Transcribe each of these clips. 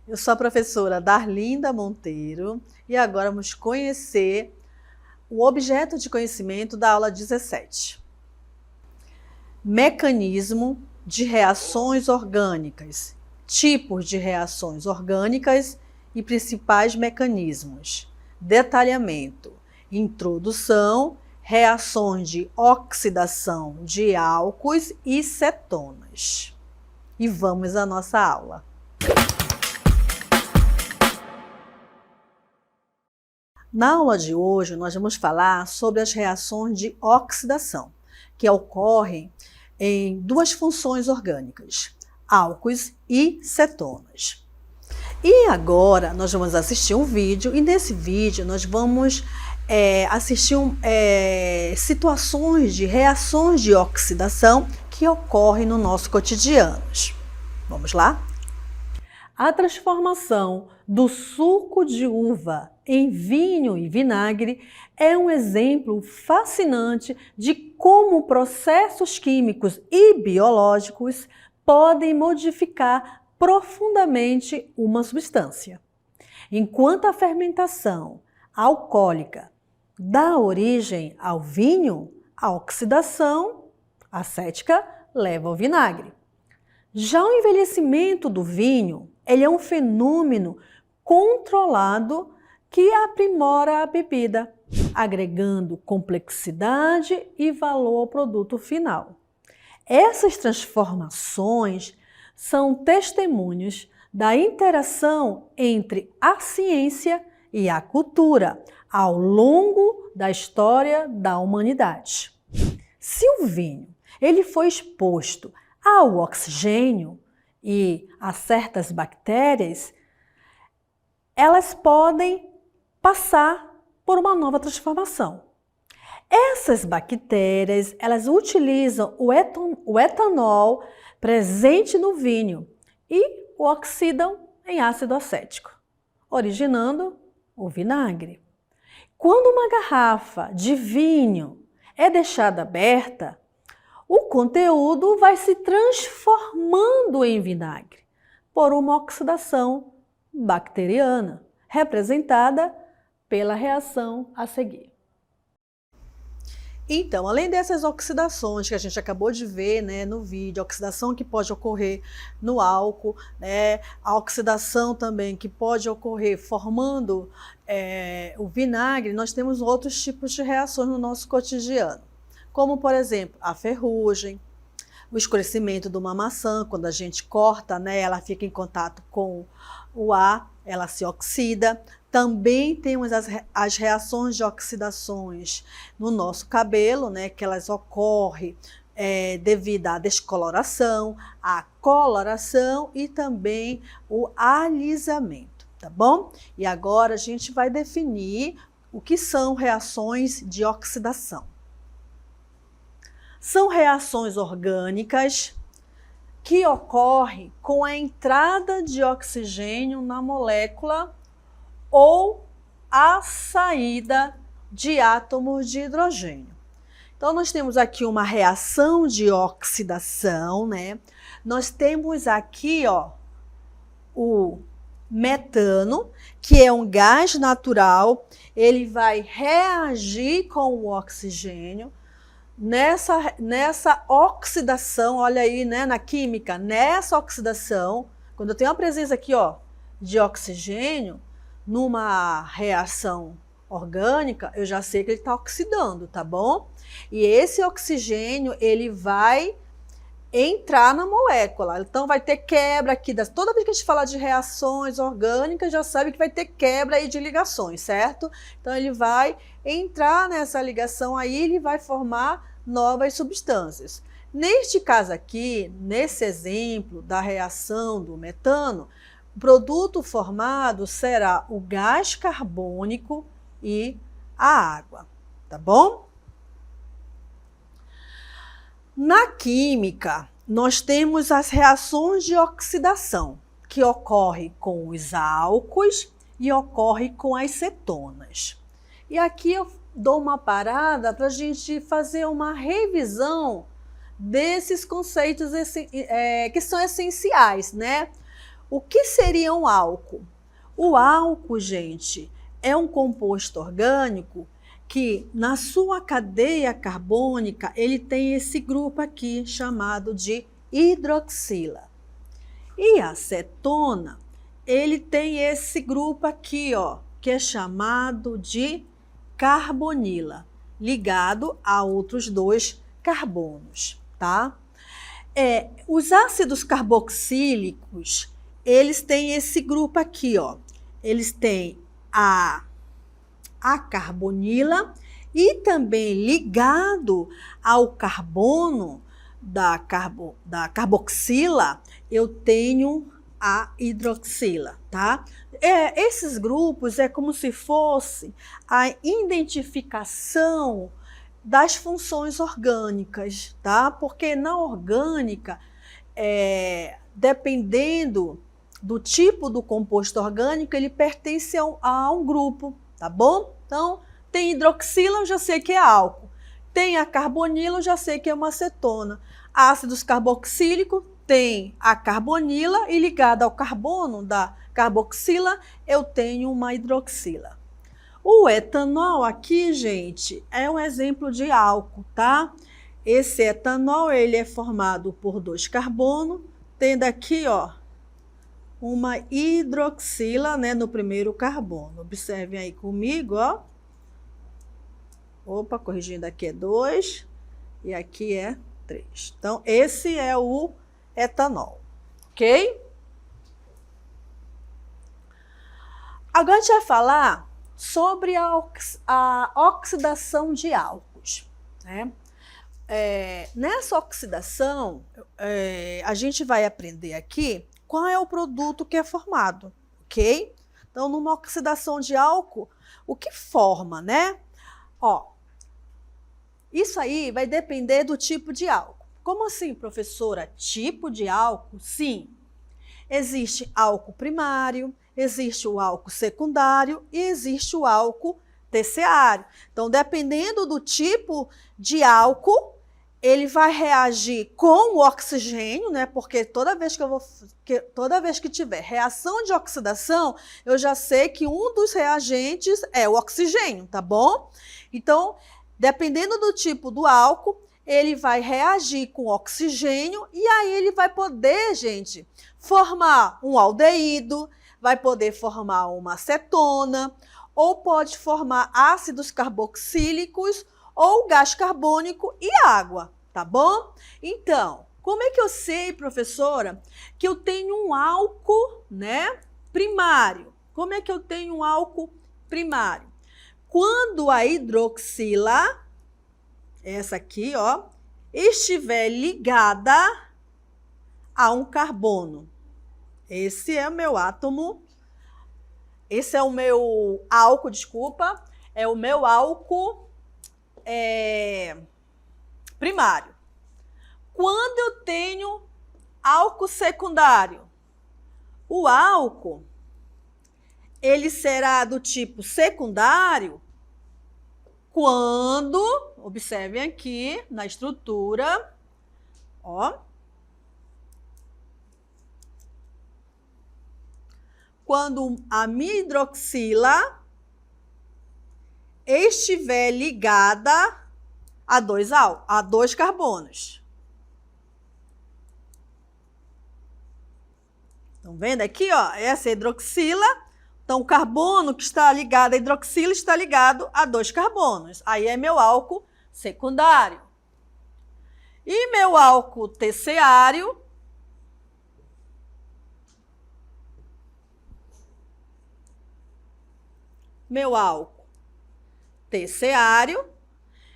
Eu sou a professora Darlinda Monteiro e agora vamos conhecer o objeto de conhecimento da aula 17. Mecanismo de reações orgânicas, tipos de reações orgânicas e principais mecanismos. Detalhamento, introdução, reações de oxidação de álcoois e cetonas. E vamos à nossa aula. Na aula de hoje, nós vamos falar sobre as reações de oxidação, que ocorrem em duas funções orgânicas, álcoois e cetonas. E agora nós vamos assistir um vídeo, e nesse vídeo nós vamos assistir situações de reações de oxidação que ocorrem no nosso cotidiano. Vamos lá? A transformação do suco de uva em vinho e vinagre é um exemplo fascinante de como processos químicos e biológicos podem modificar profundamente uma substância. Enquanto a fermentação alcoólica dá origem ao vinho, a oxidação acética leva ao vinagre. Já o envelhecimento do vinho, ele é um fenômeno controlado que aprimora a bebida, agregando complexidade e valor ao produto final. Essas transformações são testemunhos da interação entre a ciência e a cultura ao longo da história da humanidade. Se o vinho ele foi exposto ao oxigênio e a certas bactérias, elas podem passar por uma nova transformação. Essas bactérias, elas utilizam o etanol presente no vinho e o oxidam em ácido acético, originando o vinagre. Quando uma garrafa de vinho é deixada aberta, o conteúdo vai se transformando em vinagre por uma oxidação bacteriana, representada pela reação a seguir. Então, além dessas oxidações que a gente acabou de ver, no vídeo, a oxidação que pode ocorrer no álcool, a oxidação também que pode ocorrer formando o vinagre, nós temos outros tipos de reações no nosso cotidiano, como, por exemplo, a ferrugem, o escurecimento de uma maçã, quando a gente corta, ela fica em contato com o ar, ela se oxida. Também temos as reações de oxidações no nosso cabelo, que elas ocorrem devido à descoloração, à coloração e também o alisamento, tá bom? E agora a gente vai definir o que são reações de oxidação. São reações orgânicas que ocorrem com a entrada de oxigênio na molécula ou a saída de átomos de hidrogênio. Então, nós temos aqui uma reação de oxidação, Nós temos aqui, o metano, que é um gás natural, ele vai reagir com o oxigênio. Nessa oxidação, olha aí, na química, nessa oxidação, quando eu tenho a presença aqui, de oxigênio, numa reação orgânica, eu já sei que ele está oxidando, tá bom? E esse oxigênio, ele vai entrar na molécula, então vai ter quebra aqui, toda vez que a gente fala de reações orgânicas, já sabe que vai ter quebra aí de ligações, certo? Então ele vai entrar nessa ligação aí, ele vai formar novas substâncias. Neste caso aqui, nesse exemplo da reação do metano, o produto formado será o gás carbônico e a água, tá bom? Na química, nós temos as reações de oxidação, que ocorrem com os álcoois e ocorrem com as cetonas. E aqui eu dou uma parada para a gente fazer uma revisão desses conceitos que são essenciais, O que seria um álcool? O álcool, gente, é um composto orgânico que na sua cadeia carbônica ele tem esse grupo aqui chamado de hidroxila. E a cetona, ele tem esse grupo aqui, ó, que é chamado de carbonila, ligado a outros dois carbonos, tá? Os ácidos carboxílicos, eles têm esse grupo aqui, ó. Eles têm a carbonila e também ligado ao carbono da carboxila, eu tenho a hidroxila, tá? Esses grupos é como se fosse a identificação das funções orgânicas, tá? Porque na orgânica, dependendo do tipo do composto orgânico, ele pertence a um grupo, tá bom? Então, tem hidroxila, eu já sei que é álcool. Tem a carbonila, eu já sei que é uma acetona. Ácidos carboxílicos, tem a carbonila e ligada ao carbono da carboxila, eu tenho uma hidroxila. O etanol aqui, gente, é um exemplo de álcool, tá? Esse etanol, ele é formado por 2 carbonos, tendo aqui, ó, uma hidroxila, né, no primeiro carbono. Observem aí comigo, ó. Opa, corrigindo, aqui é 2 e aqui é 3. Então, esse é o etanol, ok? Agora a gente vai falar sobre a oxidação de álcools, né? Nessa oxidação, a gente vai aprender aqui qual é o produto que é formado, ok? Então, numa oxidação de álcool, o que forma, né? Ó, isso aí vai depender do tipo de álcool. Como assim, professora? Tipo de álcool? Sim. Existe álcool primário, existe o álcool secundário e existe o álcool terciário. Então, dependendo do tipo de álcool, ele vai reagir com o oxigênio, né? Porque toda vez que tiver reação de oxidação, eu já sei que um dos reagentes é o oxigênio, tá bom? Então, dependendo do tipo do álcool, ele vai reagir com oxigênio e aí ele vai poder, gente, formar um aldeído, vai poder formar uma acetona, ou pode formar ácidos carboxílicos, ou gás carbônico e água, tá bom? Então, como é que eu sei, professora, que eu tenho um álcool, né, primário? Como é que eu tenho um álcool primário? Quando a hidroxila, essa aqui, ó, estiver ligada a um carbono. Esse é o meu átomo, esse é o meu álcool, desculpa, é o meu álcool primário. Quando eu tenho álcool secundário, o álcool, ele será do tipo secundário quando, observem aqui na estrutura, ó, quando a minha hidroxila estiver ligada a dois carbonos. Estão vendo aqui, ó? Essa é a hidroxila. Então, o carbono que está ligado à hidroxila está ligado a 2 carbonos. Aí é meu álcool secundário. E meu álcool terciário,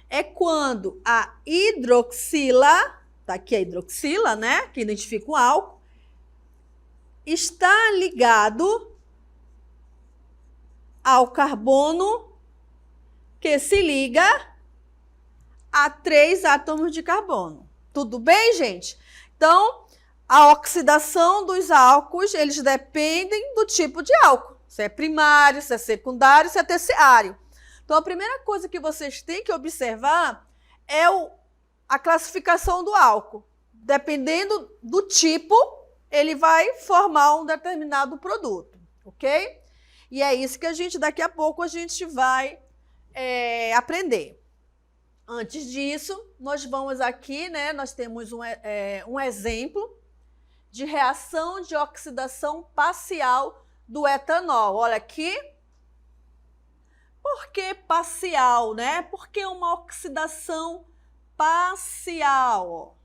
é quando a hidroxila, tá aqui a hidroxila, né, que identifica o álcool, está ligado ao carbono que se liga a 3 átomos de carbono. Tudo bem, gente? Então, a oxidação dos álcools, eles dependem do tipo de álcool. Se é primário, se é secundário, se é terciário. Então, a primeira coisa que vocês têm que observar é a classificação do álcool. Dependendo do tipo, ele vai formar um determinado produto, ok? E é isso que daqui a pouco a gente vai aprender. Antes disso, nós vamos aqui, né? Nós temos um exemplo de reação de oxidação parcial do etanol. Olha aqui. Por que parcial, né? Por que uma oxidação parcial?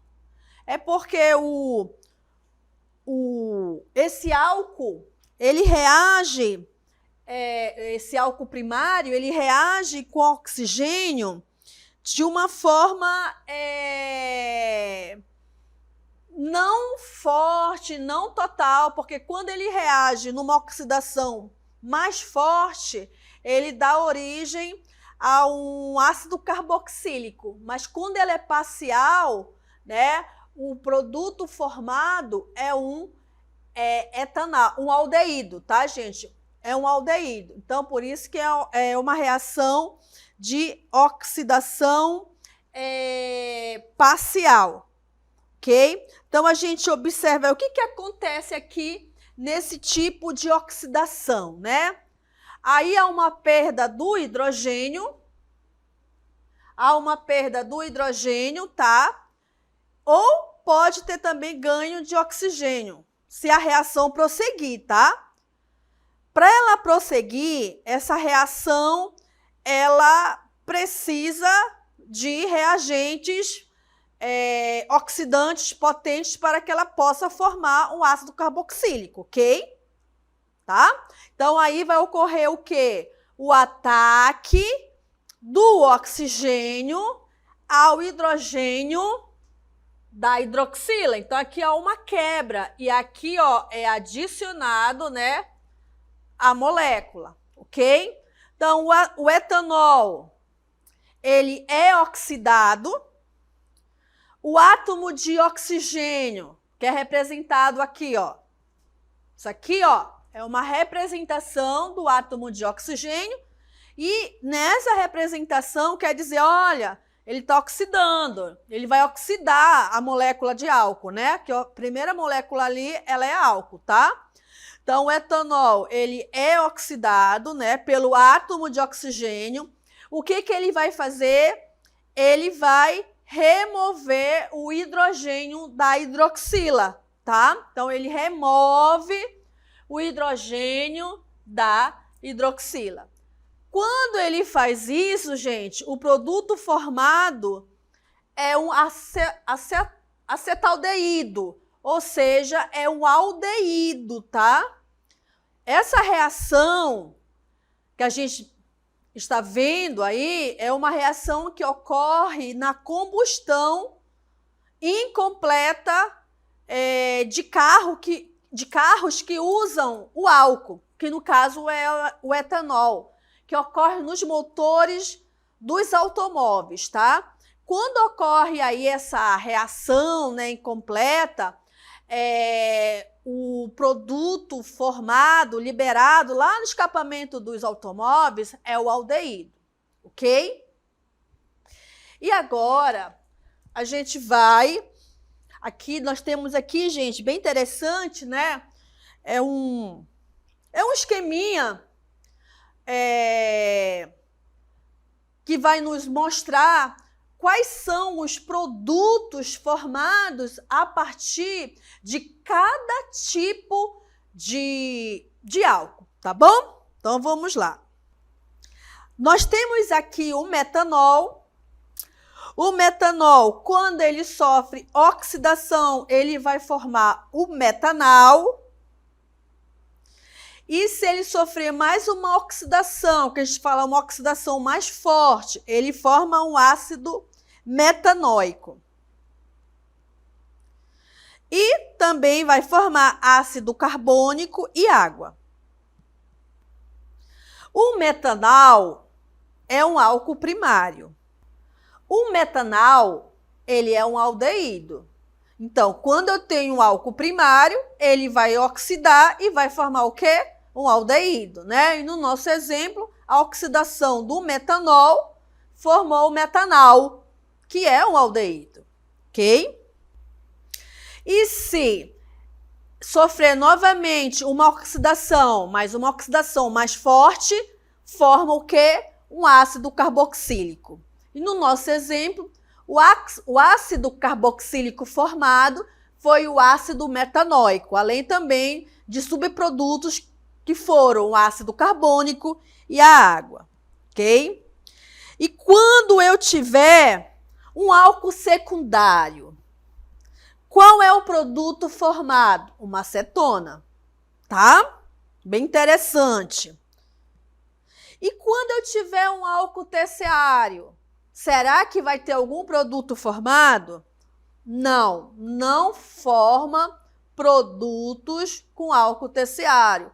É porque esse álcool, ele reage, esse álcool primário, ele reage com oxigênio de uma forma não forte, não total, porque quando ele reage numa oxidação mais forte, ele dá origem a um ácido carboxílico, mas quando ele é parcial, né, o produto formado é um etanol, um aldeído, tá, gente? É um aldeído. Então, por isso que é uma reação de oxidação parcial, ok? Então, a gente observa o que acontece aqui nesse tipo de oxidação, né? Aí há uma perda do hidrogênio, tá? Ou pode ter também ganho de oxigênio, se a reação prosseguir, tá? Para ela prosseguir, essa reação, ela precisa de reagentes oxidantes potentes para que ela possa formar um ácido carboxílico, ok? Tá? Então, aí vai ocorrer o quê? O ataque do oxigênio ao hidrogênio da hidroxila. Então, aqui há uma quebra e aqui, ó, é adicionado, né, a molécula, ok? Então, o etanol, ele é oxidado. O átomo de oxigênio, que é representado aqui, ó. Isso aqui, ó, é uma representação do átomo de oxigênio. E nessa representação quer dizer, olha, ele está oxidando. Ele vai oxidar a molécula de álcool, né? Que a primeira molécula ali, ela é álcool, tá? Então, o etanol, ele é oxidado, né, pelo átomo de oxigênio. O que ele vai fazer? Ele vai remover o hidrogênio da hidroxila, tá? Então, ele remove o hidrogênio da hidroxila. Quando ele faz isso, gente, o produto formado é um acetaldeído, ou seja, é um aldeído, tá? Essa reação que a gente está vendo aí é uma reação que ocorre na combustão incompleta de carros que usam o álcool, que no caso é o etanol, que ocorre nos motores dos automóveis, tá? Quando ocorre aí essa reação, né, incompleta, o produto formado, liberado lá no escapamento dos automóveis é o aldeído, ok? E agora a gente vai, aqui nós temos aqui, gente, bem interessante, né? É um esqueminha que vai nos mostrar quais são os produtos formados a partir de cada tipo de álcool, tá bom? Então, vamos lá. Nós temos aqui o metanol. O metanol, quando ele sofre oxidação, ele vai formar o metanal. E se ele sofrer mais uma oxidação, que a gente fala uma oxidação mais forte, ele forma um ácido metanóico. E também vai formar ácido carbônico e água. O metanal é um álcool primário. O metanal, ele é um aldeído. Então, quando eu tenho um álcool primário, ele vai oxidar e vai formar o quê? Um aldeído, né? E no nosso exemplo, a oxidação do metanol formou o metanal, que é um aldeído, ok? E se sofrer novamente uma oxidação, mas uma oxidação mais forte, forma o quê? Um ácido carboxílico. E no nosso exemplo, o ácido carboxílico formado foi o ácido metanóico, além também de subprodutos que foram o ácido carbônico e a água, ok? E quando eu tiver um álcool secundário, qual é o produto formado? Uma acetona, tá? Bem interessante. E quando eu tiver um álcool terciário, será que vai ter algum produto formado? Não, não forma produtos com álcool terciário,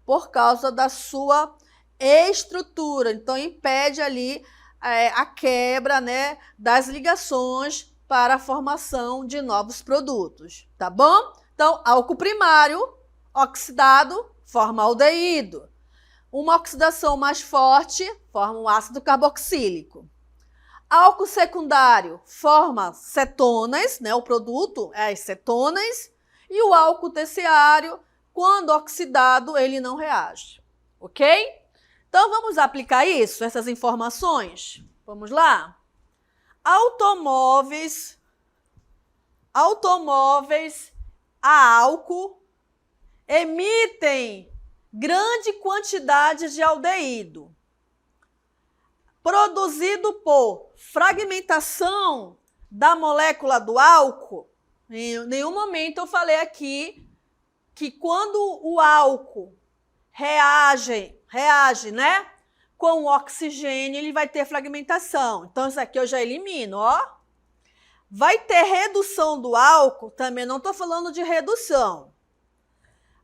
por causa da sua estrutura. Então, impede ali a quebra, né, das ligações para a formação de novos produtos, tá bom? Então, álcool primário oxidado forma aldeído. Uma oxidação mais forte forma um ácido carboxílico. Álcool secundário forma cetonas, né? O produto é as cetonas. E o álcool terciário, quando oxidado, ele não reage. Ok? Então, vamos aplicar isso, essas informações? Vamos lá? Automóveis a álcool emitem grande quantidade de aldeído, produzido por fragmentação da molécula do álcool. Em nenhum momento eu falei aqui que quando o álcool reage, né, com o oxigênio, ele vai ter fragmentação. Então, isso aqui eu já elimino, ó. Vai ter redução do álcool, também não estou falando de redução.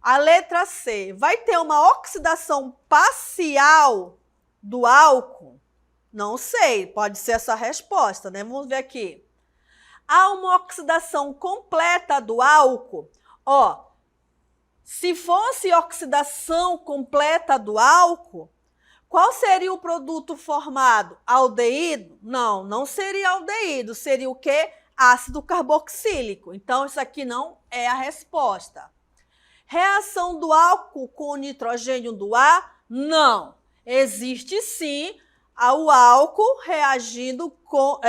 A letra C, vai ter uma oxidação parcial do álcool? Não sei, pode ser essa a resposta, né? Vamos ver aqui. Há uma oxidação completa do álcool? Ó, se fosse oxidação completa do álcool, qual seria o produto formado? Aldeído? Não, não seria aldeído, seria o quê? Ácido carboxílico. Então, isso aqui não é a resposta. Reação do álcool com o nitrogênio do ar? Não. Existe sim o álcool reagindo com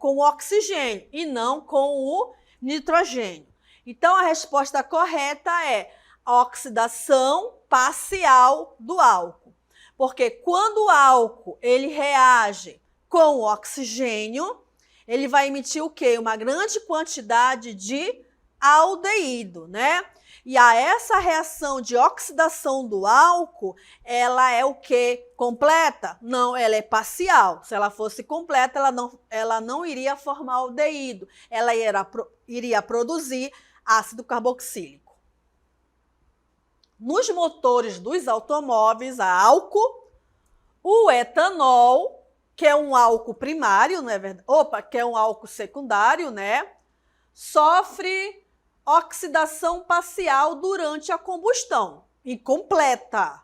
o oxigênio e não com o nitrogênio. Então, a resposta correta é a oxidação parcial do álcool. Porque quando o álcool ele reage com o oxigênio, ele vai emitir o quê? Uma grande quantidade de aldeído, né? E a essa reação de oxidação do álcool, ela é o quê? Completa? Não, ela é parcial. Se ela fosse completa, ela não iria formar aldeído. Ela iria produzir ácido carboxílico. Nos motores dos automóveis a álcool, o etanol, que é um álcool primário, não é verdade? Que é um álcool secundário, né? Sofre oxidação parcial durante a combustão, incompleta,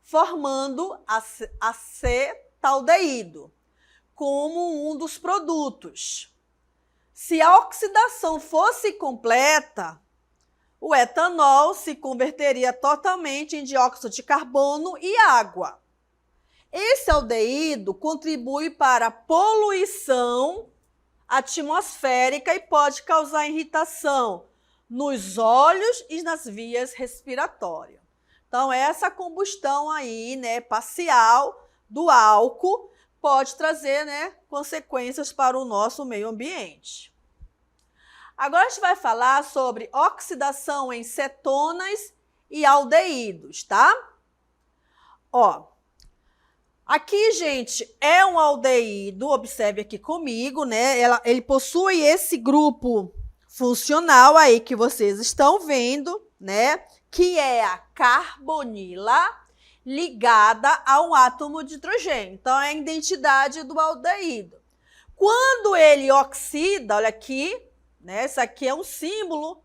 formando acetaldeído como um dos produtos. Se a oxidação fosse completa, o etanol se converteria totalmente em dióxido de carbono e água. Esse aldeído contribui para a poluição atmosférica e pode causar irritação nos olhos e nas vias respiratórias. Então, essa combustão aí, né, parcial do álcool pode trazer, né, consequências para o nosso meio ambiente. Agora a gente vai falar sobre oxidação em cetonas e aldeídos, tá? Ó, aqui, gente, é um aldeído, observe aqui comigo, né? Ele possui esse grupo funcional aí que vocês estão vendo, né? Que é a carbonila ligada a um átomo de hidrogênio. Então, é a identidade do aldeído. Quando ele oxida, olha aqui, né? Isso aqui é um símbolo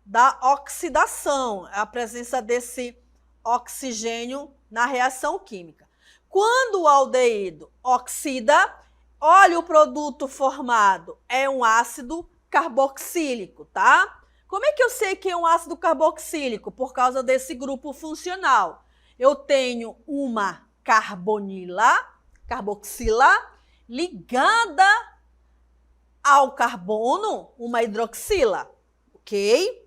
da oxidação, a presença desse oxigênio na reação química. Quando o aldeído oxida, olha o produto formado, é um ácido carboxílico, tá? Como é que eu sei que é um ácido carboxílico? Por causa desse grupo funcional. Eu tenho uma carboxila, ligada ao carbono, uma hidroxila, ok?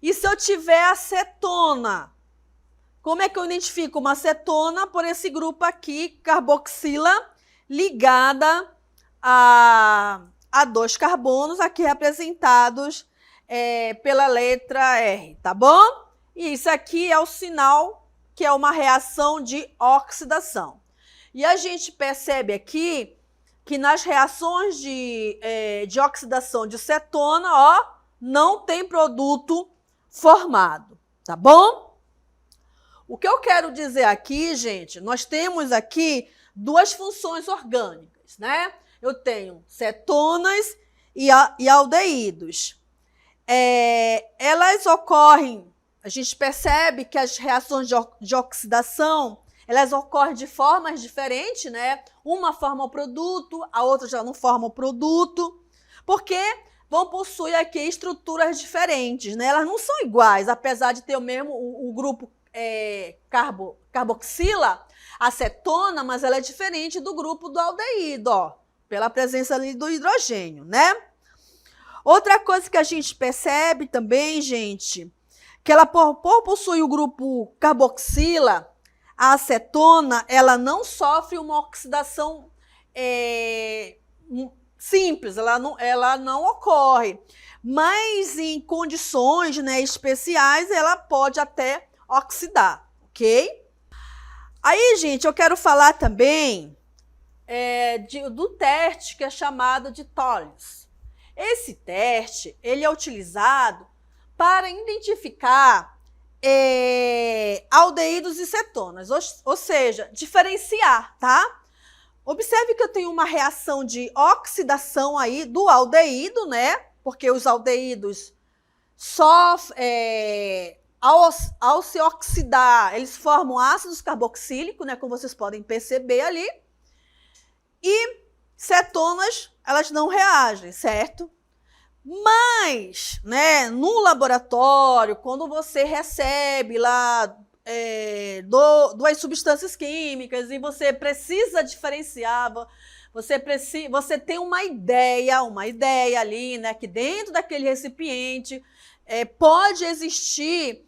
E se eu tiver acetona? Como é que eu identifico uma acetona? Por esse grupo aqui, carboxila, ligada a dois carbonos, aqui representados pela letra R, tá bom? E isso aqui é o sinal que é uma reação de oxidação. E a gente percebe aqui que nas reações de oxidação de cetona, ó, não tem produto formado, tá bom? O que eu quero dizer aqui, gente, nós temos aqui duas funções orgânicas, né? Eu tenho cetonas e aldeídos. Elas ocorrem, a gente percebe que as reações de oxidação, elas ocorrem de formas diferentes, né? Uma forma o produto, a outra já não forma o produto, porque vão possuir aqui estruturas diferentes, né? Elas não são iguais, apesar de ter o mesmo o grupo carboxila, acetona, mas ela é diferente do grupo do aldeído, ó, pela presença ali do hidrogênio, né? Outra coisa que a gente percebe também, gente, que ela por possuir o grupo carboxila, a acetona, ela não sofre uma oxidação simples, ela não ocorre. Mas em condições, né, especiais, ela pode até oxidar, ok? Aí, gente, eu quero falar também do teste que é chamado de Tollens. Esse teste, ele é utilizado para identificar aldeídos e cetonas, ou seja, diferenciar, tá? Observe que eu tenho uma reação de oxidação aí do aldeído, né? Porque os aldeídos ao se oxidar, eles formam ácidos carboxílicos, né? Como vocês podem perceber ali. E cetonas, elas não reagem, certo? Mas, né, no laboratório, quando você recebe lá duas substâncias químicas e você precisa diferenciar, você tem uma ideia ali, né, que dentro daquele recipiente pode existir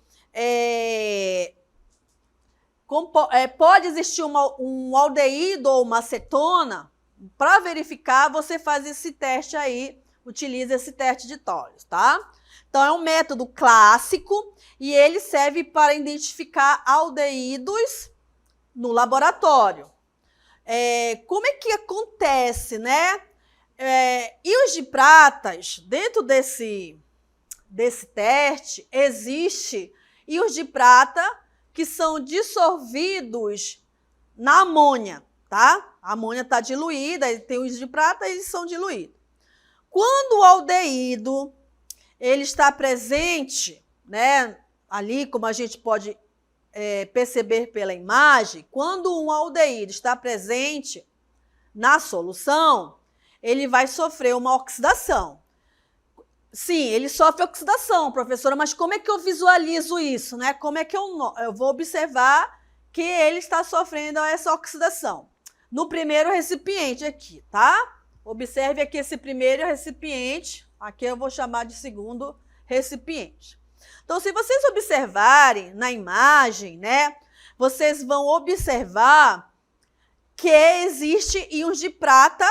um aldeído ou uma acetona. Para verificar, você faz esse teste aí, utiliza esse teste de Tollens, tá? Então, é um método clássico e ele serve para identificar aldeídos no laboratório. Como é que acontece, né? Íons de pratas, dentro desse teste, existe íons de prata que são dissolvidos na amônia, tá? A amônia está diluída, tem íons de prata e eles são diluídos. Quando o aldeído ele está presente, né, ali, como a gente pode perceber pela imagem, quando um aldeído está presente na solução, ele vai sofrer uma oxidação. Sim, ele sofre oxidação, professora, mas como é que eu visualizo isso, né? Como é que eu vou observar que ele está sofrendo essa oxidação? No primeiro recipiente aqui, tá? Observe aqui esse primeiro recipiente, aqui eu vou chamar de segundo recipiente. Então, se vocês observarem na imagem, né, vocês vão observar que existe íons de prata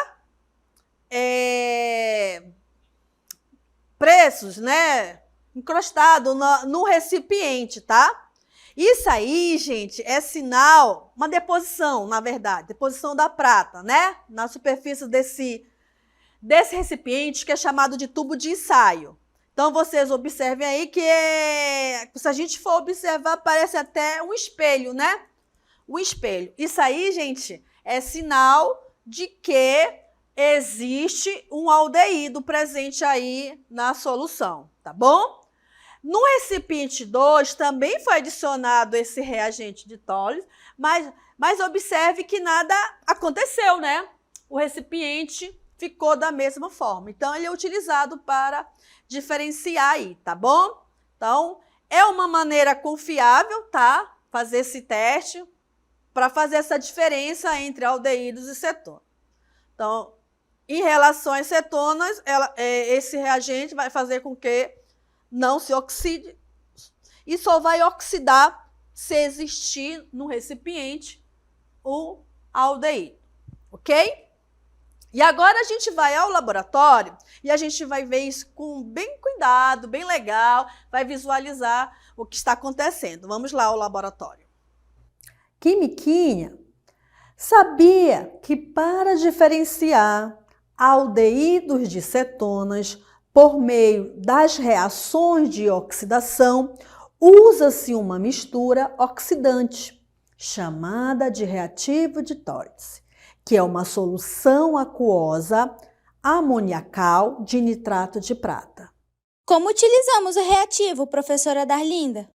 presos, né, encrostado no recipiente, tá? Isso aí, gente, é sinal, uma deposição, na verdade, deposição da prata, né, na superfície desse recipiente que é chamado de tubo de ensaio. Então, vocês observem aí que se a gente for observar, parece até um espelho, né? Um espelho. Isso aí, gente, é sinal de que existe um aldeído presente aí na solução, tá bom? No recipiente 2 também foi adicionado esse reagente de Tollens, mas observe que nada aconteceu, né? O recipiente ficou da mesma forma. Então, ele é utilizado para diferenciar aí, tá bom? Então, é uma maneira confiável, tá? Fazer esse teste para fazer essa diferença entre aldeídos e cetonas. Então, em relação às cetonas, esse reagente vai fazer com que não se oxide e só vai oxidar se existir no recipiente o aldeído, ok? E agora a gente vai ao laboratório e a gente vai ver isso com bem cuidado, bem legal, vai visualizar o que está acontecendo. Vamos lá ao laboratório. Quimiquinha, sabia que para diferenciar aldeídos de cetonas por meio das reações de oxidação, usa-se uma mistura oxidante, chamada de reativo de Tollens, que é uma solução aquosa amoniacal de nitrato de prata. Como utilizamos o reativo, professora Darlinda?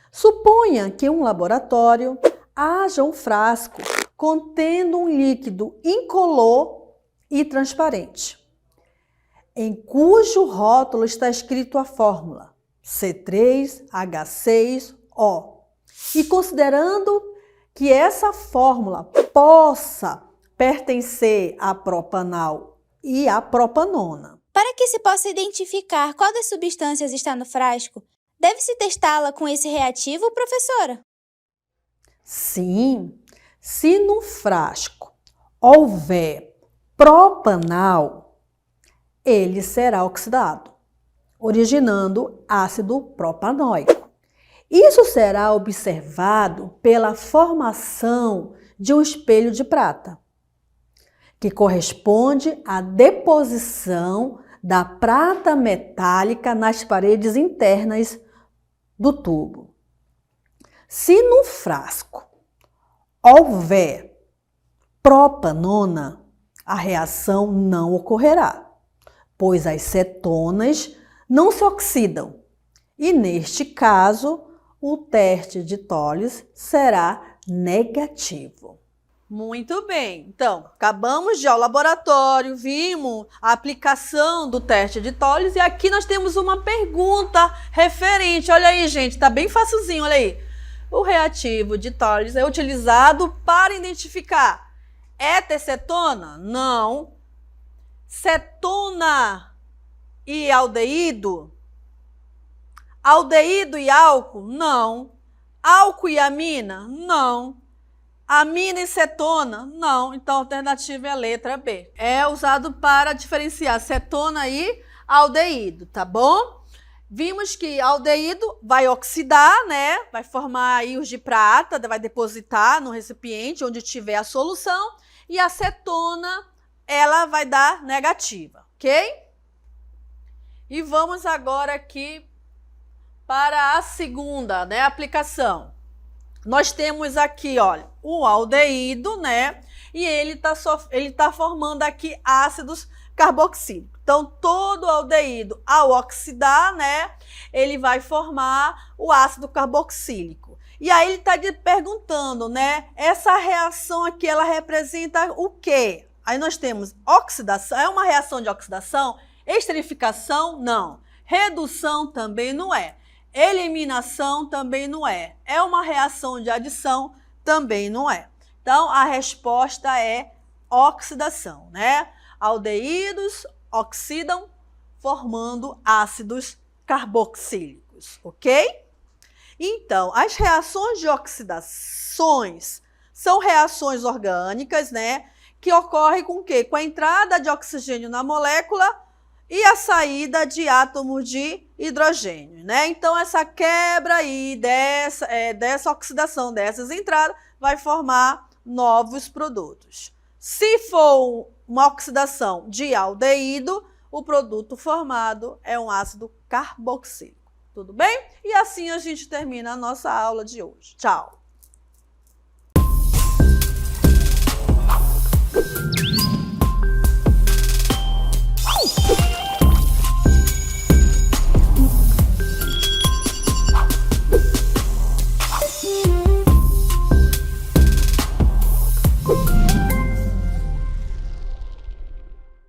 Suponha que em um laboratório haja um frasco contendo um líquido incolor e transparente, em cujo rótulo está escrito a fórmula C3H6O. E considerando que essa fórmula possa pertencer a propanal e a propanona. Para que se possa identificar qual das substâncias está no frasco, deve-se testá-la com esse reativo, professora? Sim, se no frasco houver propanal, ele será oxidado, originando ácido propanóico. Isso será observado pela formação de um espelho de prata, que corresponde à deposição da prata metálica nas paredes internas do tubo. Se no frasco houver propanona, a reação não ocorrerá, pois as cetonas não se oxidam e, neste caso, o teste de Tollens será negativo. Muito bem, então, acabamos de ir ao laboratório, vimos a aplicação do teste de Tollens e aqui nós temos uma pergunta referente. Olha aí, gente, tá bem facilzinho, olha aí. O reativo de Tollens é utilizado para identificar éter-cetona? Não. Cetona e aldeído? Aldeído e álcool? Não. Álcool e amina? Não. Amina e cetona? Não. Então, a alternativa é a letra B. É usado para diferenciar cetona e aldeído, tá bom? Vimos que aldeído vai oxidar, né? Vai formar íons de prata, vai depositar no recipiente onde tiver a solução. E a cetona, ela vai dar negativa, ok? E vamos agora aqui para a segunda, né, aplicação. Nós temos aqui, olha, o aldeído, né? E ele tá formando aqui ácidos carboxílicos. Então, todo aldeído, ao oxidar, né, ele vai formar o ácido carboxílico. E aí ele está perguntando, né, essa reação aqui, ela representa o quê? Aí nós temos oxidação, é uma reação de oxidação? Esterificação? Não. Redução também não é. Eliminação também não é. É uma reação de adição? Também não é. Então, a resposta é oxidação, né? Aldeídos oxidam formando ácidos carboxílicos, ok? Então, as reações de oxidações são reações orgânicas, né? Que ocorrem com o quê? Com a entrada de oxigênio na molécula e a saída de átomos de hidrogênio, né? Então, essa quebra aí dessa oxidação, dessas entradas, vai formar novos produtos. Se for uma oxidação de aldeído, o produto formado é um ácido carboxílico. Tudo bem? E assim a gente termina a nossa aula de hoje. Tchau!